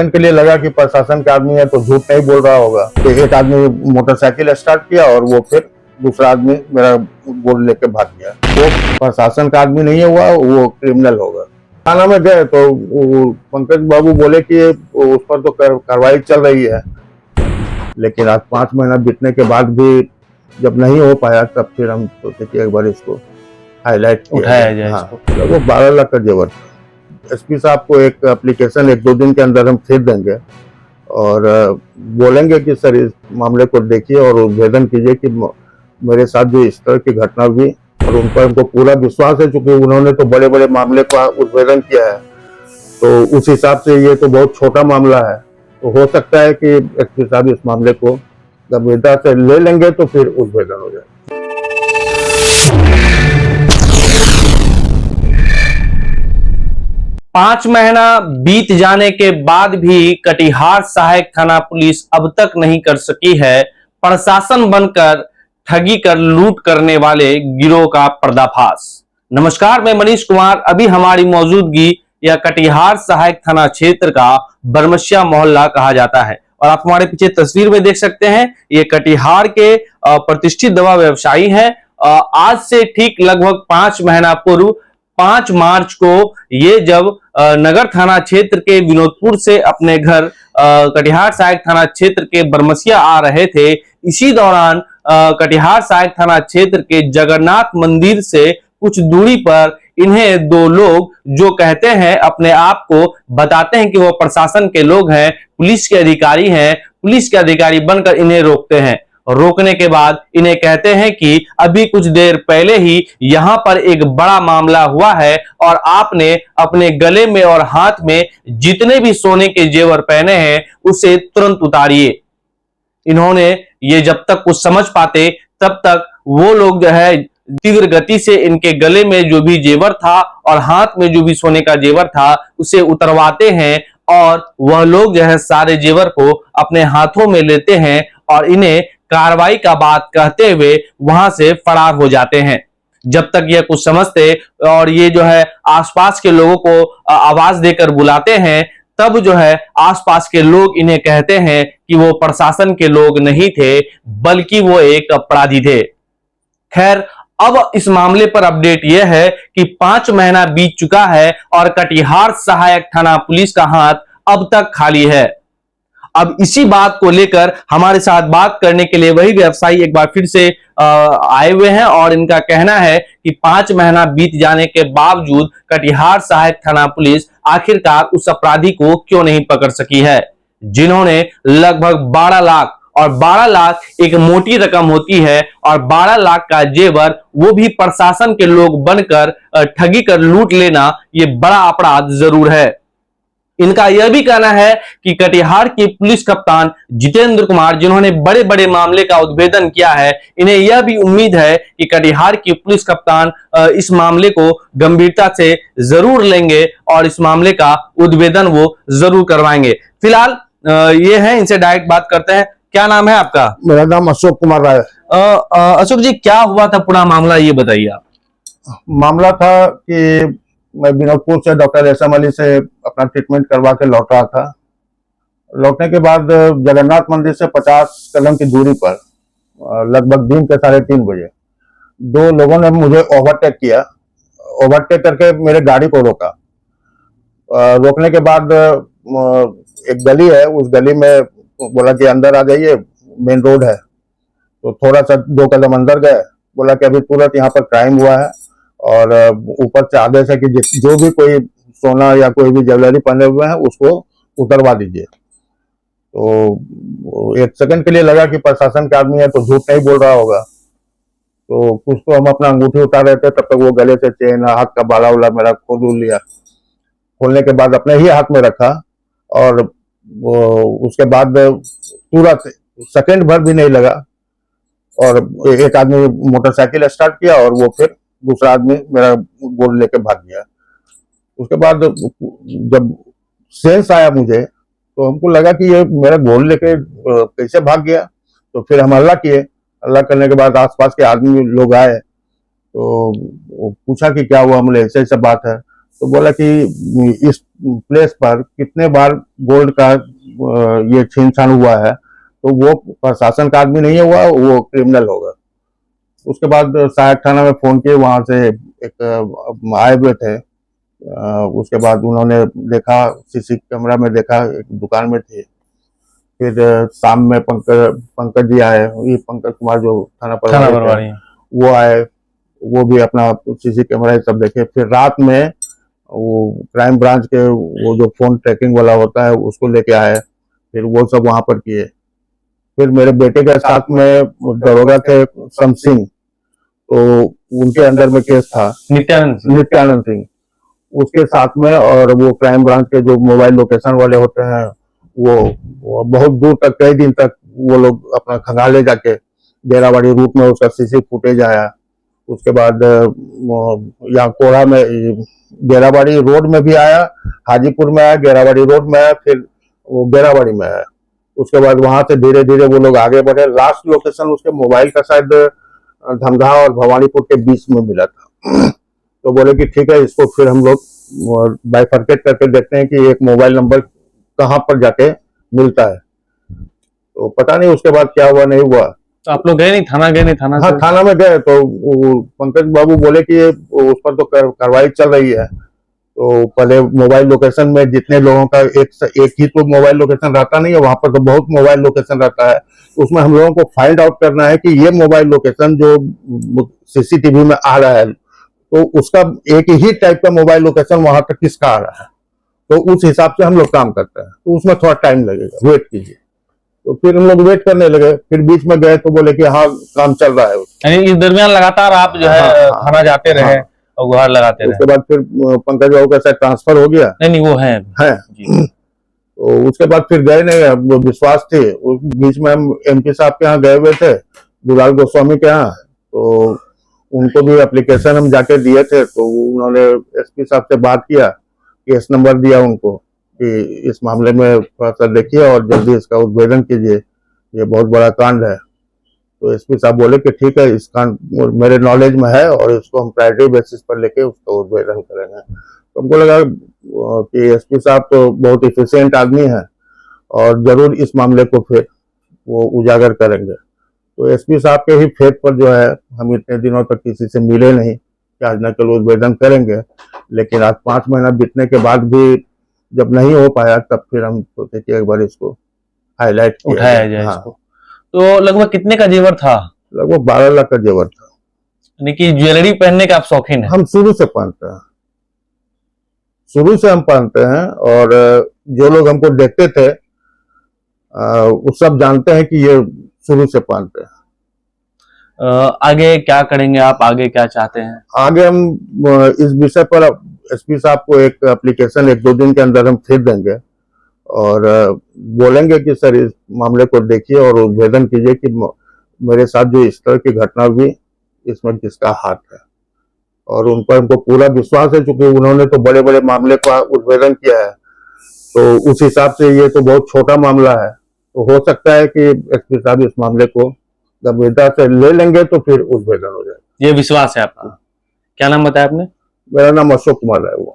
के लिए लगा कि प्रशासन का आदमी है तो झूठ नहीं बोल रहा होगा। तो एक आदमी मोटरसाइकिल स्टार्ट किया और वो फिर दूसरा आदमी मेरा गोल्ड लेके भाग गया। वो प्रशासन का आदमी नहीं हुआ, वो क्रिमिनल होगा। थाना में गए तो पंकज बाबू बोले कि उस पर तो कार्रवाई चल रही है, लेकिन आज 5 महीना बीतने के बाद भी जब नहीं हो पाया तब फिर हम सोचे कि एक बार इसको हाईलाइट उठाया जाए। हाँ, वो 12 लाख का जेवर। एसपी साहब को एक एप्लीकेशन 1-2 दिन के अंदर हम भेज देंगे और बोलेंगे कि सर इस मामले को देखिए और उद्भेदन कीजिए कि मेरे साथ जो इस तरह की घटना हुई, और उन पर हमको पूरा विश्वास है क्योंकि उन्होंने तो बड़े बड़े मामले का उद्भेदन किया है। तो उस हिसाब से ये तो बहुत छोटा मामला है, तो हो सकता है कि एसपी साहब इस मामले को गंभीरता से ले लेंगे तो फिर उद्भेदन हो जाए। पांच महीना बीत जाने के बाद भी कटिहार सहायक थाना पुलिस अब तक नहीं कर सकी है प्रशासन बनकर ठगी कर लूट करने वाले गिरोह का पर्दाफाश। नमस्कार, मैं मनीष कुमार। अभी हमारी मौजूदगी यह कटिहार सहायक थाना क्षेत्र का बरमसिया मोहल्ला कहा जाता है और आप हमारे पीछे तस्वीर में देख सकते हैं, ये कटिहार के प्रतिष्ठित दवा व्यवसायी हैं। आज से ठीक लगभग 5 महीना पूर्व 5 मार्च को ये जब नगर थाना क्षेत्र के विनोदपुर से अपने घर कटिहार सहायक थाना क्षेत्र के बरमसिया आ रहे थे, इसी दौरान कटिहार सहायक थाना क्षेत्र के जगन्नाथ मंदिर से कुछ दूरी पर इन्हें 2 लोग जो कहते हैं, अपने आप को बताते हैं कि वो प्रशासन के लोग हैं, पुलिस के अधिकारी हैं, पुलिस के अधिकारी बनकर इन्हें रोकते हैं। रोकने के बाद इन्हें कहते हैं कि अभी कुछ देर पहले ही यहां पर एक बड़ा मामला हुआ है और आपने अपने गले में और हाथ में जितने भी सोने के जेवर पहने हैं उसे तुरंत उतारिए। इन्होंने ये जब तक कुछ समझ पाते तब तक वो लोग जो है तीव्र गति से इनके गले में जो भी जेवर था और हाथ में जो भी सोने का जेवर था उसे उतरवाते हैं और वह लोग जो है सारे जेवर को अपने हाथों में लेते हैं और इन्हें कार्रवाई का बात कहते हुए वहां से फरार हो जाते हैं। जब तक ये कुछ समझते और ये जो है आसपास के लोगों को आवाज देकर बुलाते हैं, तब जो है आसपास के लोग इन्हें कहते हैं कि वो प्रशासन के लोग नहीं थे बल्कि वो एक अपराधी थे। खैर, अब इस मामले पर अपडेट यह है कि 5 महीना बीत चुका है और कटिहार सहायक थाना पुलिस का हाथ अब तक खाली है। अब इसी बात को लेकर हमारे साथ बात करने के लिए वही व्यवसायी एक बार फिर से आए हुए हैं और इनका कहना है कि 5 महीना बीत जाने के बावजूद कटिहार सहायक थाना पुलिस आखिरकार उस अपराधी को क्यों नहीं पकड़ सकी है, जिन्होंने लगभग 12 लाख, और 12 लाख एक मोटी रकम होती है, और 12 लाख का जेवर वो भी प्रशासन के लोग बनकर ठगी कर लूट लेना ये बड़ा अपराध जरूर है। इनका यह भी कहना है कि कटिहार के पुलिस कप्तान जितेंद्र कुमार, जिन्होंने बड़े बड़े मामले का उद्भेदन किया है, इन्हें यह भी उम्मीद है कि कटिहार के पुलिस कप्तान इस मामले को गंभीरता से जरूर लेंगे और इस मामले का उद्भेदन वो जरूर करवाएंगे। फिलहाल ये है, इनसे डायरेक्ट बात करते हैं। क्या नाम है आपका? मेरा नाम अशोक कुमार राय। अशोक जी, क्या हुआ था पूरा मामला, ये बताइए आप। मामला था कि मैं विनोदपुर से डॉक्टर एसएम अली से अपना ट्रीटमेंट करवा के लौट रहा था। लौटने के बाद जगन्नाथ मंदिर से 50 कदम की दूरी पर लगभग दिन के 3:30 बजे 2 लोगों ने मुझे ओवरटेक किया। ओवरटेक करके मेरे गाड़ी को रोका। रोकने के बाद एक गली है, उस गली में बोला कि अंदर आ जाइए, मेन रोड है। तो थोड़ा सा 2 कदम अंदर गए, बोला कि अभी तुरंत यहाँ पर क्राइम हुआ है और ऊपर से आदेश है कि जो भी कोई सोना या कोई भी ज्वेलरी पहने हुए हैं उसको उतरवा दीजिए। तो 1 सेकंड के लिए लगा कि प्रशासन का आदमी है तो झूठ नहीं बोल रहा होगा। तो कुछ तो हम अपना अंगूठी उतार रहे थे, तब तक वो गले से चेन, हाथ का बाला उला मेरा खोल लिया। खोलने के बाद अपने ही हाथ में रखा और उसके बाद तुरंत सेकंड भर भी नहीं लगा और एक आदमी मोटरसाइकिल स्टार्ट किया और वो फिर दूसरा आदमी मेरा गोल्ड लेके भाग गया। उसके बाद जब सेंस आया मुझे तो हमको लगा कि ये मेरा गोल्ड लेके कैसे भाग गया। तो फिर हम हल्ला किए। हल्ला करने के बाद आसपास के आदमी लोग आए तो पूछा कि क्या हुआ, हमने ऐसे बात है। तो बोला कि इस प्लेस पर कितने बार गोल्ड का ये छीन छान हुआ है, तो वो प्रशासन का आदमी नहीं हुआ, वो क्रिमिनल होगा। उसके बाद सहायक थाना में फोन किए, वहां से एक आए हुए थे। उसके बाद उन्होंने देखा, सीसी कैमरा में देखा, एक दुकान में थे। फिर शाम में पंकज जी आए, ये पंकज कुमार जो थाना प्रभारी थे, वो आए, वो भी अपना सीसी कैमरा ये सब देखे। फिर रात में वो क्राइम ब्रांच के वो जो फोन ट्रैकिंग वाला होता है उसको लेके आए, फिर वो सब वहां पर किए। फिर मेरे बेटे के साथ में दरोगा थे सम सिंह, तो उनके अंडर में केस था, नित्यानंद सिंह, उसके साथ में। और वो क्राइम ब्रांच के जो मोबाइल लोकेशन वाले होते हैं, वो बहुत दूर तक, कई दिन तक वो लोग अपना खंगाले जाके गेराबाड़ी रूट में उसका सीसी फुटेज आया। उसके बाद यहाँ कोड़ा में, गेराबाड़ी रोड में भी आया, हाजीपुर में आया, गेराबाड़ी रोड में आया, फिर वो गेराबाड़ी में आया। उसके बाद वहां से धीरे धीरे वो लोग आगे बढ़े। लास्ट लोकेशन उसके मोबाइल का शायद धमधा और भवानीपुर के बीच में मिला था। तो बोले कि ठीक है, इसको फिर हम लोग बाइफरकेट करके देखते हैं कि एक मोबाइल नंबर कहाँ पर जाके मिलता है। तो पता नहीं उसके बाद क्या हुआ, नहीं हुआ। तो आप लोग गए नहीं थाना? गए नहीं थाना? हाँ, थाना में गए तो पंकज बाबू बोले कि उस पर तो कार्रवाई चल रही है। तो पहले मोबाइल लोकेशन में जितने लोगों का एक ही तो मोबाइल लोकेशन रहता नहीं है, वहां पर तो बहुत मोबाइल लोकेशन रहता है। उसमें हम लोगों को फाइंड आउट करना है कि ये मोबाइल लोकेशन जो सीसीटीवी में आ रहा है, तो उसका एक ही टाइप का मोबाइल लोकेशन वहां तक किसका आ रहा है, तो उस हिसाब से हम लोग काम करते हैं। तो उसमें थोड़ा टाइम लगेगा, वेट कीजिए। तो फिर हम लोग वेट करने लगे। फिर बीच में गए तो बोले कि हाँ, काम चल रहा है। यानी इस दरमियान लगातार आप जो है थाना जाते रहे और गुहार लगाते रहे। उसके बाद फिर पंकज बाबू का शायद ट्रांसफर हो गया। नहीं, वो है जी। तो उसके बाद फिर गए नहीं, वो विश्वास थे। बीच में हम एमपी साहब के यहाँ गए हुए थे, दुलाल गोस्वामी के यहाँ। तो उनको भी एप्लीकेशन हम जाके दिए थे, तो उन्होंने एसपी साहब से बात किया, केस नंबर दिया उनको कि इस मामले में थोड़ा सा देखिए और जल्दी इसका उद्भेदन कीजिए, ये बहुत बड़ा कांड है। तो एसपी साहब बोले कि ठीक है, इस कांड मेरे नॉलेज में है और इसको हम प्रायोरिटी बेसिस पर लेके उसका उद्भेदन करेंगे। तो हमको लगा कि एसपी साहब तो बहुत इफिशिएंट आदमी है और जरूर इस मामले को फिर वो उजागर करेंगे। तो एसपी साहब के ही फेथ पर जो है, हम इतने दिनों तक किसी से मिले नहीं कि आज न कल उद्भेदन करेंगे। लेकिन आज 5 महीना बीतने के बाद भी जब नहीं हो पाया, तब फिर हम सोचे कि एक बार इसको हाईलाइट उठाया जाए इसको। तो लगभग कितने का जेवर था? लगभग 12 लाख का जेवर था। यानी कि ज्वेलरी पहनने का आप शौकीन है? हम शुरू से पहनते हैं, शुरू से हम पहनते हैं। और जो लोग हमको देखते थे वो सब जानते हैं कि ये शुरू से पहनते हैं। आगे क्या करेंगे आप? आगे क्या चाहते हैं? आगे हम इस विषय पर एसपी साहब को एक एप्लीकेशन 1-2 दिन के अंदर हम फिर देंगे और बोलेंगे कि सर, इस मामले को देखिए और उद्भेदन कीजिए कि मेरे साथ जो इस तरह की घटना हुई, इसमें किसका हाथ है। और उन पर हमको पूरा विश्वास है, क्योंकि उन्होंने तो बड़े बड़े मामले का उद्भेदन किया है। तो उस हिसाब से ये तो बहुत छोटा मामला है। तो हो सकता है कि एसपी साहब इस मामले को गंभीरता से ले लेंगे, तो फिर उद्भेदन हो जाएगा। ये विश्वास है आपका? क्या नाम बताया आपने? मेरा नाम अशोक कुमार है। वो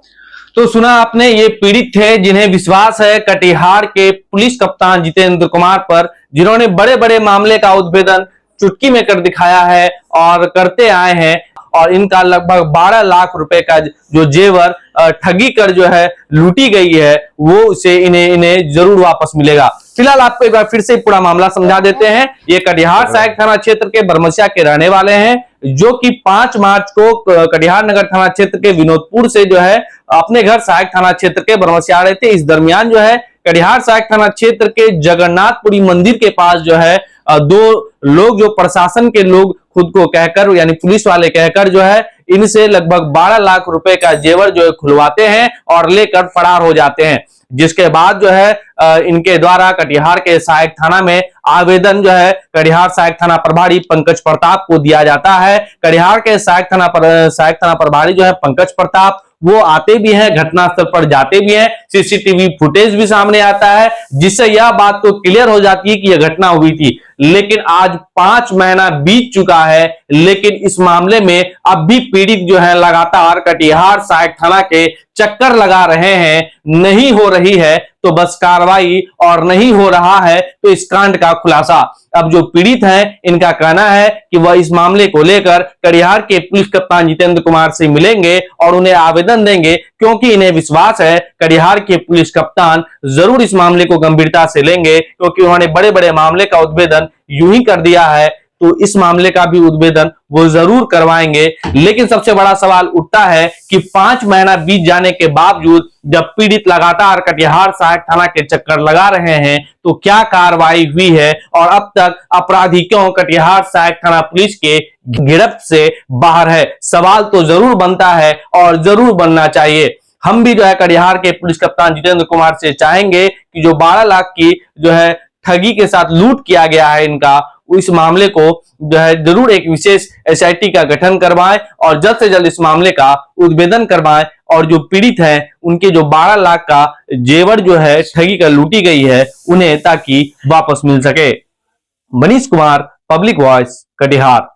तो सुना आपने, ये पीड़ित थे जिन्हें विश्वास है कटिहार के पुलिस कप्तान जितेंद्र कुमार पर, जिन्होंने बड़े बड़े मामले का उद्भेदन चुटकी में कर दिखाया है और करते आए हैं। और इनका लगभग 12 लाख रुपए का जो जेवर ठगी कर जो है लूटी गई है, वो उसे इन्हें जरूर वापस मिलेगा। फिलहाल आपको एक बार फिर से पूरा मामला समझा देते हैं। ये कटिहार सहायक थाना क्षेत्र के बरमसिया के रहने वाले हैं, जो कि 5 मार्च को कटिहार नगर थाना क्षेत्र के विनोदपुर से जो है अपने घर सहायक थाना क्षेत्र के बरमसिया आ रहे थे। इस दरमियान जो है कटिहार सहायक थाना क्षेत्र के जगन्नाथपुरी मंदिर के पास जो है 2 लोग, जो प्रशासन के लोग खुद को कहकर, यानी पुलिस वाले कहकर जो है इनसे लगभग 12 लाख रुपए का जेवर जो है खुलवाते हैं और लेकर फरार हो जाते हैं। जिसके बाद जो है इनके द्वारा कटिहार के सहायक थाना में आवेदन जो है कटिहार सहायक थाना प्रभारी पंकज प्रताप को दिया जाता है। कटिहार के सहायक थाना प्रभारी जो है पंकज प्रताप, वो आते भी हैं, घटनास्थल पर जाते भी हैं, सीसीटीवी फुटेज भी सामने आता है, जिससे यह बात तो क्लियर हो जाती है कि यह घटना हुई थी। लेकिन आज 5 महीना बीत चुका है, लेकिन इस मामले में अब भी पीड़ित जो है लगातार कटिहार सहायक थाना के चक्कर लगा रहे हैं, नहीं हो रही है तो बस कार्रवाई और नहीं हो रहा है तो इस कांड का खुलासा। अब जो पीड़ित हैं, इनका कहना है कि वह इस मामले को लेकर कटिहार के पुलिस कप्तान जितेंद्र कुमार से मिलेंगे और उन्हें आवेदन देंगे, क्योंकि इन्हें विश्वास है कटिहार के पुलिस कप्तान जरूर इस मामले को गंभीरता से लेंगे, क्योंकि उन्होंने बड़े बड़े मामले का उद्भेदन यूं ही कर दिया है, तो इस मामले का भी उद्भेदन वो जरूर करवाएंगे। लेकिन सबसे बड़ा सवाल उठता है कि 5 महीना बीत जाने के बावजूद जब पीड़ित लगातार कटिहार सहायक थाना के चक्कर लगा रहे हैं तो क्या कार्रवाई हुई है और अब तक अपराधी क्यों कटिहार सहायक थाना पुलिस के गिरफ्त से बाहर है? सवाल तो जरूर बनता है और जरूर बनना चाहिए। हम भी जो है कटिहार के पुलिस कप्तान जितेंद्र कुमार से चाहेंगे कि जो 12 लाख की जो है ठगी के साथ लूट किया गया है इनका, इस मामले को जो है जरूर एक विशेष एसआईटी का गठन करवाएं और जल्द से जल्द इस मामले का उद्भेदन करवाएं और जो पीड़ित हैं उनके जो 12 लाख का जेवर जो है ठगी का लूटी गई है उन्हें ताकि वापस मिल सके। Manish Kumar, public voice, Katihar.